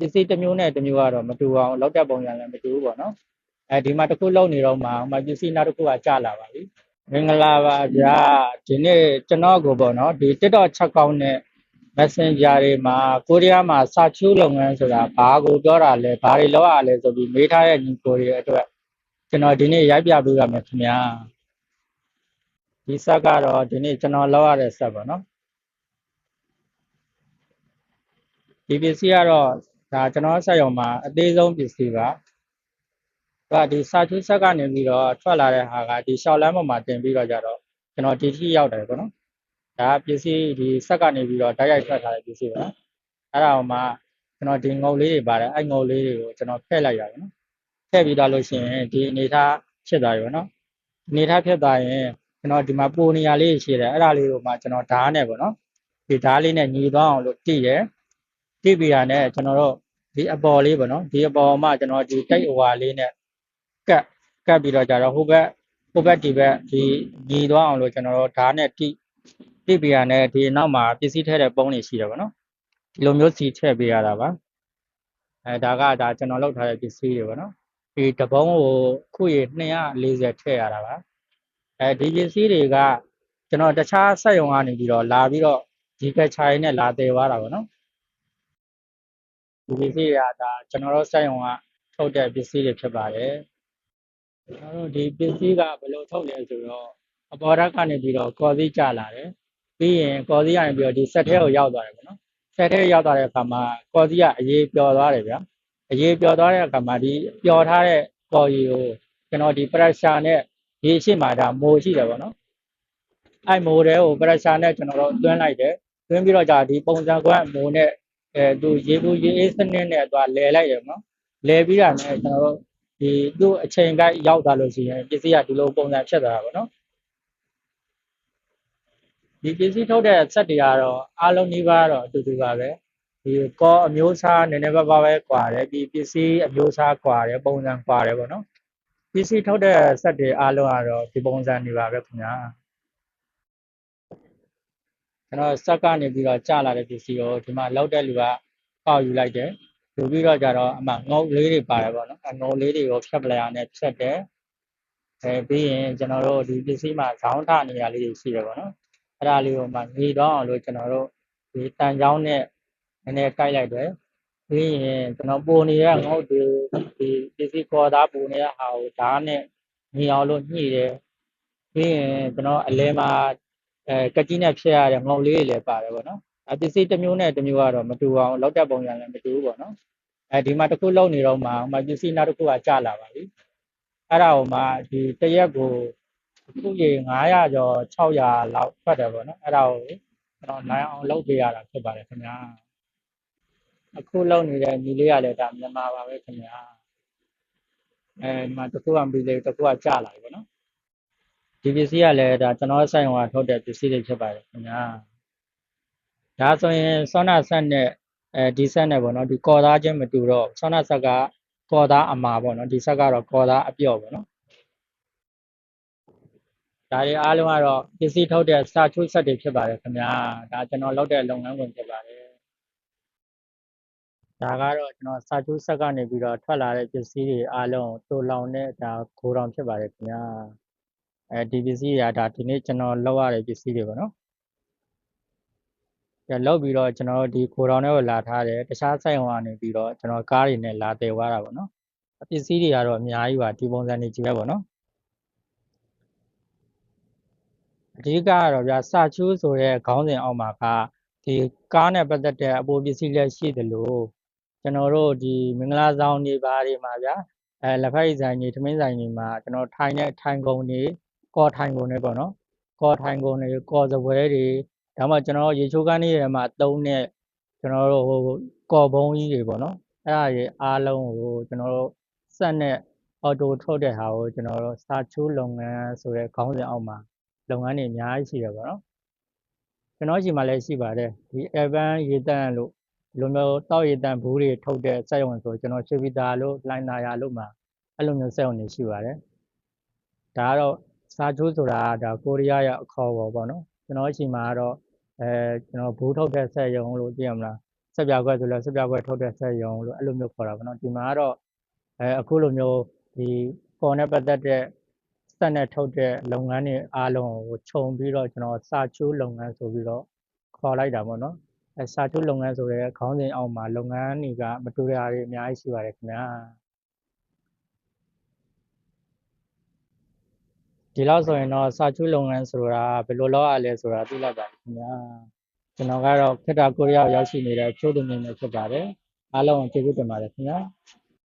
ပစ္စည်းတစ်မျိုးနဲ့တစ်မျိုးကတော့မတူအောင်လောက်တဲ့ပုံစံလည်းမတူဘူးပေါ့နော်ဒီမှာတစ်ခုလုံနေတော့မှပစ္စည်းနောက်တစ်ခုကကျလာပါပြီမင်္ဂလာပါဗျာဒီနေ့ကျွန်တော်ကိုပေါ့နော်ဒီ TikTok ချက်ကောင်းနဲ့ Messenger တွေမှာကိုရီးယားမှာစာချူးလုပ်ငန်းဆိုတာဘာကိုပြောတာလဲဘာတွေလောက်ရလဲဆိုပြီးမေးထားတဲ့ညီကိုတွေအတွက်ကျွန်တော်ဒီနေ့ရိုက်ပြပေးပါမယ်ခင်ဗျာဒီဆက်ကတော့ဒီနေ့ကျွန်တော်လောက်ရတဲ့ဆက်ပေါ့နော်ဒီပစ္စည်းကတော့ဒါကျွန်တော်ဆက်ရုံမှာအသေးဆုံးပစ္စည်းပါဒီစာချူးဆက်ကနေပြီးတော့ထွက်လာတဲ့ဟာကဒီရှောက်လမ်းပေါ်မှာတင်ပြီးတော့ကြတော့ကျွန်တော်ဒီထိရောက်တယ်ပေါ့နော်ဒါပစ္စည်းဒီဆက်ကနေပြီးတော့တိုက်ရိုက်ထွက်ထားတဲ့ပစ္စည်းပေါ့နော်အဲ့ဒါမှကျွန်တော်ဒီငုတ်လေးတွေပါတယ်အဲ့ငုတ်လေးတွေကိုကျွန်တော်ဖဲ့လိုက်ရပါနော်ဖဲ့ပြီးတော့လို့ရှိရင်ဒီအနေထားဖြစ်သွားပြီပေါ့နော်အနေထားဖြစ်သွားရင်ကျွန်တော်ဒီမှာပိုနေရာလေးရှိတယ်အဲ့ဒါလေးကိုမှကျွန်တော်ဓာတ်နဲ့ပေါ့နော်ဒီဓာတ်လေးနဲ့ညီသွားအောင်လို့တိတယ်တိပြီးတာနဲ့ကျွန်တော်တို့ဒီအပေါ်လေးပေါ့နော်ဒီအပေါ်မှာကျွန်တော်ဒီတိတ်အဝါလေးနဲ့ကတ်ပြီးတော့ကြတော့ဟိုဘက်ဒီဘက်ဒီညီသွားအောင်လို့ကျွန်တော်တို့ဓာတ်နဲ့တိပြီးရတဲ့ဒီနောက်မှာပစ္စည်းထည့်တဲ့ပုံးတွေရှိတယ်ပေါ့နော်ဒီလိုမျိုးစီထည့်ပေးရတာပါဒါကကျွန်တော်လောက်ထားတဲ့ပစ္စည်းတွေပေါ့နော်ဒီတပုံးကိုခုရေ240ထည့်ရတာပါဒီပစ္စည်းတွေကကျွန်တော်တခြားစက်ရုံကနေပြီးတော့လာပြီးတော့ဒီကချိုင်းနဲ့လာတည်သွားတာပေါ့နော်ဒီပစ္စည်းတွေကကျွန်တော်တို့စက်ရုံကထုတ်တဲ့ပစ္စည်းတွေဖြစ်ပါတယ်ကျွန်တော်တို့ဒီပစ္စည်းကဘယ်လိုထုတ်လဲဆိုတော့အပေါ်ဓာတ်ကနေပြီးတော့ကော်စည်းကျလာတယ်ပြီးရင်ကော်စည်းကနေပြီးတော့ဒီဆက်ထဲကိုရောက်သွားတယ်ပေါ့နော်ဆက်ထဲရောက်သွားတဲ့အခါမှာကော်စည်းကအရေးပျော်သွားတယ်ဗျာအရေးပျော်သွားတဲ့အခါမှာဒီပျော်ထားတဲ့ကော်ရီကိုကျွန်တော်ဒီ pressure နဲ့ဒီအရှိမှမိုးရှိတယ်ပေါ့နော်အဲ့မိုးတဲ့ကို pressure နဲ့ကျွန်တော်တို့သွင်းလိုက်တယ်သွင်းပြီးတော့ဒီပုံစံကွက်မိုးနဲ့သူရေဘူးရေအေးစနစ်နဲ့သွားလဲလိုက်တယ်နော်လဲပြီးတာနဲ့ကျွန်တော်တို့ဒီသူ့အချိန်ကိုက်ရောက်သွားလို့ရှိရင်ပစ္စည်းကဒီလိုပုံစံဖြစ်သွားတာပေါ့နော်ဒီပစ္စည်းထုတ်တဲ့စက်တွေကတော့အားလုံးနှီးပါတော့အတူတူပါပဲဒီကောအမျိုးအစားနည်းနည်းပါးပါးပဲကွာတယ်ဒီပစ္စည်းအမျိုးအစားကွာတယ်ပုံစံကွာတယ်ပေါ့နော်ပစ္စည်းထုတ်တဲ့စက်တွေအားလုံးကတော့ဒီပုံစံတွေပါပဲခင်ဗျာကျွန်တော်စက်ကနေပြီးတော့ကြာလာတဲ့ပစ္စည်းကိုဒီမှာလောက်တဲ့လူကပေါက်ယူလိုက်တယ်ယူပြီးတော့ကြတော့အမှငုတ်လေးတွေပါတယ်ပေါ့နော်ငုတ်လေးတွေကိုဖြတ်ပလိုက်အောင်နဲ့ဖြတ်တယ်ပြီးရင်ကျွန်တော်တို့ဒီပစ္စည်းမှာဇောင်းထနေရာလေးတွေရှိတယ်ပေါ့နော်အဲ့ဒါလေးကိုမှညီတော့အောင်လို့ကျွန်တော်တို့ဒီတန်ချောင်းနဲ့နည်းနည်းကိုက်လိုက်တယ်ပြီးရင်ကျွန်တော်ပိုနေတဲ့ငုတ်ဒီပစ္စည်းခေါ်သားပိုနေတဲ့ဟာကိုဓာတ်နဲ့ညီအောင်လို့ညှိတယ်ပြီးရင်ကျွန်တော်အလဲမှာကကြီးနဲ့ဖြည့်ရတဲ့ငုတ်လေးတွေလည်းပါတယ်ပေါ့နော်ပစ္စည်းတစ်မျိုးနဲ့တစ်မျိုးကတော့မတူအောင်လောက်တဲ့ပုံစံလည်းမတူဘူးပေါ့နော်ဒီမှာတစ်ခုလုံနေတော့မှပစ္စည်းနောက်တစ်ခုကကျလာပါပြီအဲ့ဒါကိုမှဒီတရက်ကိုအခုရေ900ကျော်600လောက်ထွက်တယ်ပေါ့နော်အဲ့ဒါကိုကျွန်တော်နိုင်အောင်လုပ်ပေးရတာဖြစ်ပါတယ်ခင်ဗျာအခုလုံနေတဲ့ညီလေးကလည်းမြန်မာပါပဲခင်ဗျာဒီမှာတစ်ခုကပြီးလေတစ်ခုကကျလာပြီပေါ့နော်ဒီပစ္စည်းကလည်းကျွန်တော်ဆိုင်ကထုတ်တဲ့ပစ္စည်းတွေဖြစ်ပါတယ်ခင်ဗျာဒါဆိုရင်ဆောနာဆက်နဲ့ဒီဆက်နဲ့ပေါ့နော်ဒီကော်သားချင်းမတူတော့ဆောနာဆက်ကကော်သားအမာပေါ့နော်ဒီဆက်ကတော့ကော်သားအပြော့ပေါ့နော်ဒါတွေအားလုံးကတော့ပစ္စည်းထုတ်တဲ့စာချုပ်ဆက်တွေဖြစ်ပါတယ်ခင်ဗျာဒါကျွန်တော်လုပ်တဲ့လုပ်ငန်းဝင်ဖြစ်ပါတယ်ဒါကတော့ကျွန်တော်စာချုပ်ဆက်ကနေပြီးတော့ထွက်လာတဲ့ပစ္စည်းတွေအားလုံးတိုးလောင်တဲ့ဂိုထောင်ဖြစ်ပါတယ်ခင်ဗျာဒီပစ္စည်းတွေကဒီနေ့ကျွန်တော်လုပ်ရတဲ့ပစ္စည်းတွေပေါ့နော်လောက်ပြီးတော့ကျွန်တော်ဒီဂိုထောင်တွေကိုလာထားတယ်တခြားဆိုင်ဟောကနေပြီးတော့ကျွန်တော်ကားတွေနဲ့လာတည်သွားတာပေါ့နော်ပစ္စည်းတွေကတော့အများကြီးပါဒီပုံစံတွေကြီးပဲပေါ့နော်အဓိကကတော့ဗျာစာချူးဆိုတဲ့ခေါင်းစဉ်အောက်မှာကဒီကားနဲ့ပတ်သက်တဲ့အပိုပစ္စည်းလည်းရှိတယ်လို့ကျွန်တော်တို့ဒီမင်္ဂလာဆောင်တွေဘာတွေမှာဗျာလက်ဖက်ရည်ဆိုင်တွေထမင်းဆိုင်တွေမှာကျွန်တော်ထိုင်တဲ့ထိုင်ကုန်တွေကော်ထိုင်ကုန်တွေပေါ့နော်ကော်ထိုင်ကုန်တွေကော်စပွဲတွေဒါမှကျွန်တော်ရေချိုးကန်းတွေထဲမှာသုံးတဲ့ကျွန်တော်တို့ကော်ဘုံကြီးတွေပေါ့နော်အဲ့ဒါတွေအားလုံးကိုကျွန်တော်တို့စက်နဲ့အော်တိုထုတ်တဲ့ဟာကိုကျွန်တော်တို့စာချူးလုပ်ငန်းဆိုတဲ့ခေါင်းစဉ်အောက်မှာလုပ်ငန်းတွေအများကြီးရှိတယ်ပေါ့နော်ကျွန်တော်ရှိမှလည်းရှိပါတယ်ဒီEvan ရေတန့်လို့လိုမျိုးတောက်ရေတန့်ဘူးတွေထုတ်တဲ့စက်ရုံဆိုကျွန်တော်ရွှေပြည်သာလို့လိုင်းနာယာလို့မှာအဲ့လိုမျိုးစက်ရုံတွေရှိပါတယ်ဒါကတော့စာချိုးဆိုတာကိုရီးယားရဲ့အခေါ်ပေါ့နော်ကျွန်တော်ရှိမှာကတော့ကျွန်တော်ဘူးထုတ်တဲ့စက်ရုံလို့သိရမလား ဆက်ပြခွက်ဆိုလဲဆက်ပြခွက်ထုတ်တဲ့စက်ရုံလို့အဲ့လိုမျိုးခေါ်တာပေါ့နော်ဒီမှာကတော့အခုလိုမျိုးဒီပေါ်နဲ့ပတ်သက်တဲ့စက်နဲ့ထုတ်တဲ့လုပ်ငန်းတွေအားလုံးကိုခြုံပြီးတော့ကျွန်တော်စာချိုးလုပ်ငန်းဆိုပြီးတော့ခေါ်လိုက်တာပေါ့နော်စာချိုးလုပ်ငန်းဆိုတဲ့ခေါင်းစဉ်အောက်မှာလုပ်ငန်းတွေကမတူတာတွေအများကြီးရှိပါတယ်ခင်ဗျာဒီလောက်ဆိုရင်တော့စာချိုးလုပ်ငန်းဆိုတာဘယ်လိုလုပ်ရလဲဆိုတာသိလိုက်ပါပြီခင်ဗျာကျွန်တော်ကတော့ခေတ္တကိုရီးယားရောက်ရှိနေတဲ့ချိုးသူမြင့်နေဖြစ်ပါတယ်အားလုံးကျေးဇူးတင်ပါတယ်ခင်ဗျာ